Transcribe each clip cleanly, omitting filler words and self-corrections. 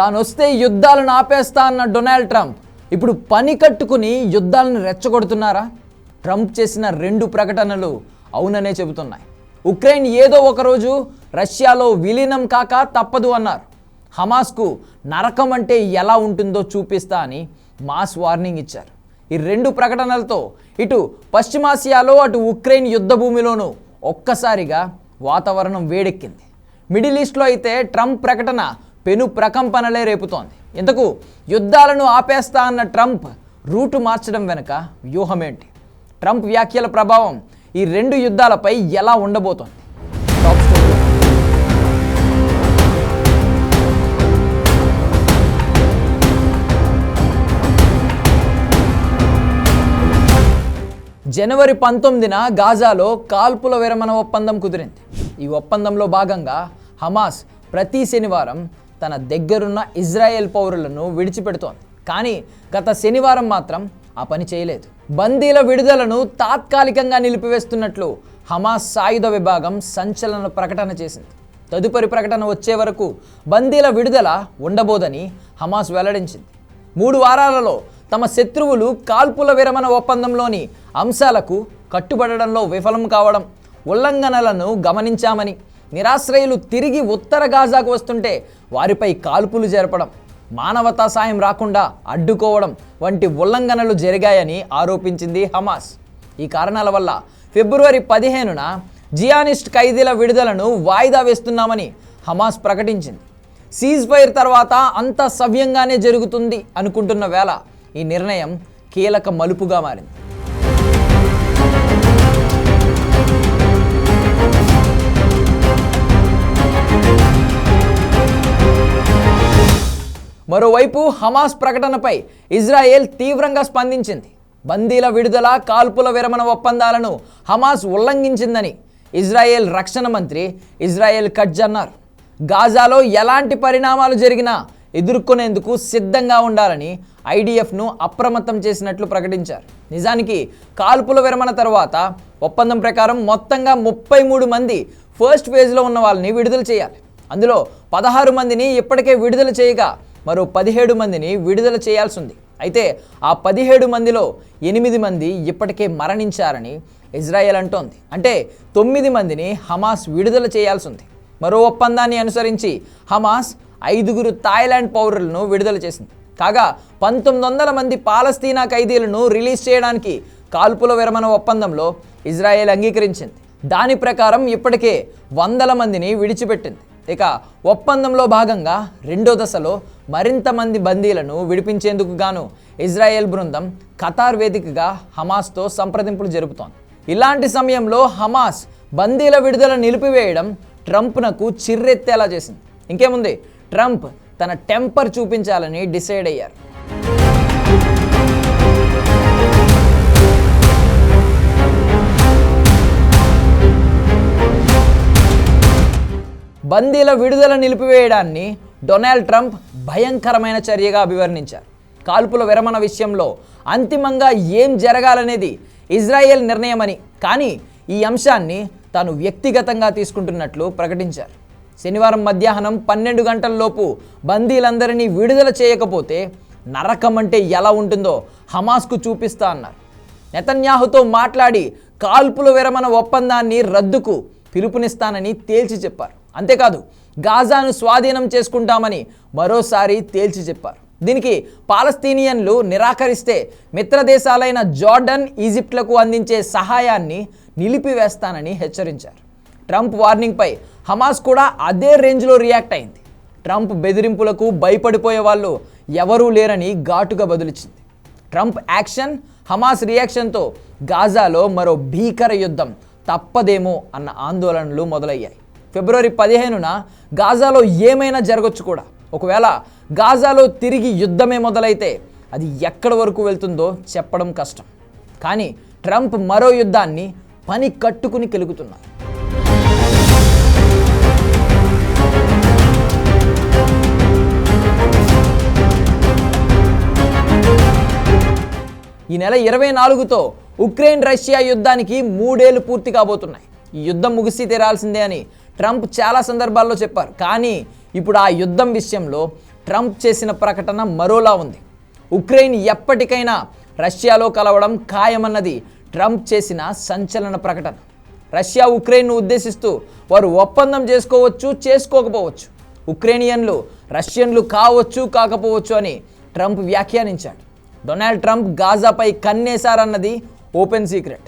తానొస్తే యుద్ధాలను ఆపేస్తా అన్న Donald Trump ఇప్పుడు పని కట్టుకుని యుద్ధాలను రెచ్చగొడుతున్నారా? ట్రంప్ చేసిన 2 ప్రకటనలు అవుననే చెబుతున్నాయి. ఉక్రెయిన్ ఏదో ఒకరోజు రష్యాలో విలీనం కాక తప్పదు అన్నారు. హమాస్కు నరకం అంటే ఎలా ఉంటుందో చూపిస్తా అని మాస్ వార్నింగ్ ఇచ్చారు. ఈ 2 ప్రకటనలతో ఇటు పశ్చిమాసియాలో అటు ఉక్రెయిన్ యుద్ధ భూమిలోనూ ఒక్కసారిగా వాతావరణం వేడెక్కింది. మిడిల్ ఈస్ట్లో అయితే ట్రంప్ ప్రకటన పెను ప్రకంపనలే రేపుతోంది. ఇంతకు యుద్ధాలను ఆపేస్తా అన్న ట్రంప్ రూటు మార్చడం వెనుక వ్యూహం ఏంటి? ట్రంప్ వ్యాఖ్యల ప్రభావం ఈ 2 యుద్ధాలపై ఎలా ఉండబోతోంది? జనవరి 19న గాజాలో కాల్పుల విరమణ ఒప్పందం కుదిరింది. ఈ ఒప్పందంలో భాగంగా హమాస్ ప్రతి శనివారం తన దగ్గరున్న ఇజ్రాయెల్ పౌరులను విడిచిపెడుతోంది. కానీ గత శనివారం మాత్రం ఆ పని చేయలేదు. బందీల విడుదలను తాత్కాలికంగా నిలిపివేస్తున్నట్లు హమాస్ సాయుధ విభాగం సంచలన ప్రకటన చేసింది. తదుపరి ప్రకటన వచ్చే వరకు బందీల విడుదల ఉండబోదని హమాస్ వెల్లడించింది. 3 వారాలలో తమ శత్రువులు కాల్పుల విరమణ ఒప్పందంలోని అంశాలకు కట్టుబడడంలో విఫలం కావడం, ఉల్లంఘనలను గమనించామని, నిరాశ్రయులు తిరిగి ఉత్తర గాజాకు వస్తుంటే వారిపై కాల్పులు జరపడం, మానవతా సాయం రాకుండా అడ్డుకోవడం వంటి ఉల్లంఘనలు జరిగాయని ఆరోపించింది హమాస్. ఈ కారణాల వల్ల ఫిబ్రవరి 15న జియానిస్ట్ ఖైదీల విడుదలను వాయిదా వేస్తున్నామని హమాస్ ప్రకటించింది. సీజ్ ఫైర్ తర్వాత అంతా సవ్యంగానే జరుగుతుంది అనుకుంటున్న వేళ ఈ నిర్ణయం కీలక మలుపుగా మారింది. మరోవైపు హమాస్ ప్రకటనపై ఇజ్రాయెల్ తీవ్రంగా స్పందించింది. బందీల విడుదల, కాల్పుల విరమణ ఒప్పందాలను హమాస్ ఉల్లంఘించిందని ఇజ్రాయెల్ రక్షణ మంత్రి ఇజ్రాయెల్ కట్జ్ అన్నారు. గాజాలో ఎలాంటి పరిణామాలు జరిగినా ఎదుర్కొనేందుకు సిద్ధంగా ఉండాలని ఐడిఎఫ్ను అప్రమత్తం చేసినట్లు ప్రకటించారు. నిజానికి కాల్పుల విరమణ తర్వాత ఒప్పందం ప్రకారం మొత్తంగా 33 మంది ఫస్ట్ ఫేజ్లో ఉన్న వాళ్ళని విడుదల చేయాలి. అందులో 16 మందిని ఇప్పటికే విడుదల చేయగా మరో 17 మందిని విడుదల చేయాల్సి ఉంది. అయితే ఆ 17 మందిలో 8 మంది ఇప్పటికే మరణించారని ఇజ్రాయెల్ అంటోంది. అంటే 9 మందిని హమాస్ విడుదల చేయాల్సి ఉంది. మరో ఒప్పందాన్ని అనుసరించి హమాస్ 5 థాయిలాండ్ పౌరులను విడుదల చేసింది. కాగా 1900 మంది పాలస్తీనా ఖైదీలను రిలీజ్ చేయడానికి కాల్పుల విరమణ ఒప్పందంలో ఇజ్రాయెల్ అంగీకరించింది. దాని ప్రకారం ఇప్పటికే 100 మందిని విడిచిపెట్టింది. ఇక ఒప్పందంలో భాగంగా 2వ దశలో మరింత మంది బందీలను విడిపించేందుకు గాను ఇజ్రాయెల్ బృందం ఖతార్ వేదికగా హమాస్తో సంప్రదింపులు జరుపుతోంది. ఇలాంటి సమయంలో హమాస్ బందీల విడుదల నిలిపివేయడం ట్రంప్నకు చిర్రెత్తేలా చేసింది. ఇంకేముంది, ట్రంప్ తన టెంపర్ చూపించాలని డిసైడ్ అయ్యారు. బందీల విడుదల నిలిపివేయడాన్ని డొనాల్డ్ ట్రంప్ భయంకరమైన చర్యగా అభివర్ణించారు. కాల్పుల విరమణ విషయంలో అంతిమంగా ఏం జరగాలనేది ఇజ్రాయెల్ నిర్ణయమని, కానీ ఈ అంశాన్ని తాను వ్యక్తిగతంగా తీసుకుంటున్నట్లు ప్రకటించారు. శనివారం మధ్యాహ్నం 12 గంటల్లోపు బందీలందరినీ విడుదల చేయకపోతే నరకం అంటే ఎలా ఉంటుందో హమాస్కు చూపిస్తా అన్నారు. నెతన్యాహుతో మాట్లాడి కాల్పుల విరమణ ఒప్పందాన్ని రద్దుకు పిలుపునిస్తానని తేల్చి చెప్పారు. అంతేకాదు, గాజాను స్వాధీనం చేసుకుంటామని మరోసారి తేల్చి చెప్పారు. దీనికి పాలస్తీనియన్లు నిరాకరిస్తే మిత్రదేశాలైన జోర్డన్, ఈజిప్ట్లకు అందించే సహాయాన్ని నిలిపివేస్తానని హెచ్చరించారు. ట్రంప్ వార్నింగ్పై హమాస్ కూడా అదే రేంజ్లో రియాక్ట్ అయింది. ట్రంప్ బెదిరింపులకు భయపడిపోయే వాళ్ళు ఎవరూ లేరని ఘాటుగా బదులిచ్చింది. ట్రంప్ యాక్షన్, హమాస్ రియాక్షన్తో గాజాలో మరో భీకర యుద్ధం తప్పదేమో అన్న ఆందోళనలు మొదలయ్యాయి. ఫిబ్రవరి 15న గాజాలో ఏమైనా జరగచ్చు కూడా. ఒకవేళ గాజాలో తిరిగి యుద్ధమే మొదలైతే అది ఎక్కడి వరకు వెళ్తుందో చెప్పడం కష్టం. కానీ ట్రంప్ మరో యుద్ధాన్ని పని కట్టుకుని కెలుగుతున్నారు. ఈ నెల 24తో ఉక్రెయిన్ రష్యా యుద్ధానికి 3 ఏళ్లు పూర్తి కాబోతున్నాయి. ఈ యుద్ధం ముగిసి తీరాల్సిందే అని ట్రంప్ చాలా సందర్భాల్లో చెప్పారు. కానీ ఇప్పుడు ఆ యుద్ధం విషయంలో ట్రంప్ చేసిన ప్రకటన మరోలా ఉంది. ఉక్రెయిన్ ఎప్పటికైనా రష్యాలో కలవడం ఖాయమన్నది ట్రంప్ చేసిన సంచలన ప్రకటన. రష్యా ఉక్రెయిన్ను ఉద్దేశిస్తూ వారు ఒప్పందం చేసుకోవచ్చు, చేసుకోకపోవచ్చు. ఉక్రెయినియన్లు రష్యన్లు కావచ్చు, కాకపోవచ్చు అని ట్రంప్ వ్యాఖ్యానించాడు. డొనాల్డ్ ట్రంప్ గాజాపై కన్నేశారన్నది ఓపెన్ సీక్రెట్.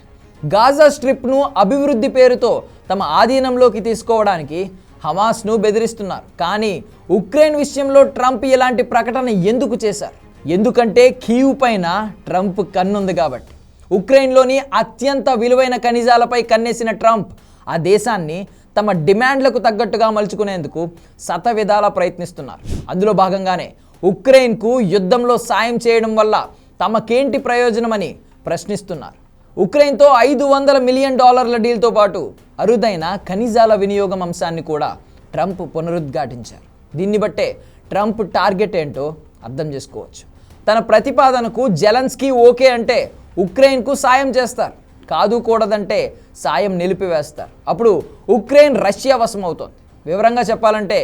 గాజా స్ట్రిప్ను అభివృద్ధి పేరుతో తమ ఆధీనంలోకి తీసుకోవడానికి హమాస్ను బెదిరిస్తున్నారు. కానీ ఉక్రెయిన్ విషయంలో ట్రంప్ ఇలాంటి ప్రకటన ఎందుకు చేశారు? ఎందుకంటే కీవ్ పైన ట్రంప్ కన్నుంది కాబట్టి. ఉక్రెయిన్లోని అత్యంత విలువైన ఖనిజాలపై కన్నేసిన ట్రంప్ ఆ దేశాన్ని తమ డిమాండ్లకు తగ్గట్టుగా మలుచుకునేందుకు శతవిధాలా ప్రయత్నిస్తున్నారు. అందులో భాగంగానే ఉక్రెయిన్కు యుద్ధంలో సాయం చేయడం వల్ల తమకేంటి ప్రయోజనమని ప్రశ్నిస్తున్నారు. ఉక్రెయిన్తో $500 మిలియన్ డీల్తో పాటు అరుదైన ఖనిజాల వినియోగం అంశాన్ని కూడా ట్రంప్ పునరుద్ఘాటించారు. దీన్ని బట్టే ట్రంప్ టార్గెట్ ఏంటో అర్థం చేసుకోవచ్చు. తన ప్రతిపాదనకు జెలెన్స్కీ ఓకే అంటే ఉక్రెయిన్కు సాయం చేస్తారు, కాదు కూడదంటే సాయం నిలిపివేస్తారు. అప్పుడు ఉక్రెయిన్ రష్యా వశం అవుతుంది. వివరంగా చెప్పాలంటే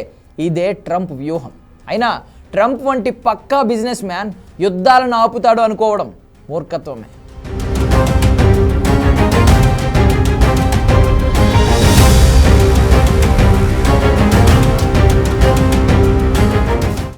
ఇదే ట్రంప్ వ్యూహం. అయినా ట్రంప్ వంటి పక్కా బిజినెస్ మ్యాన్ యుద్ధాలను ఆపుతాడు అనుకోవడం మూర్ఖత్వమే.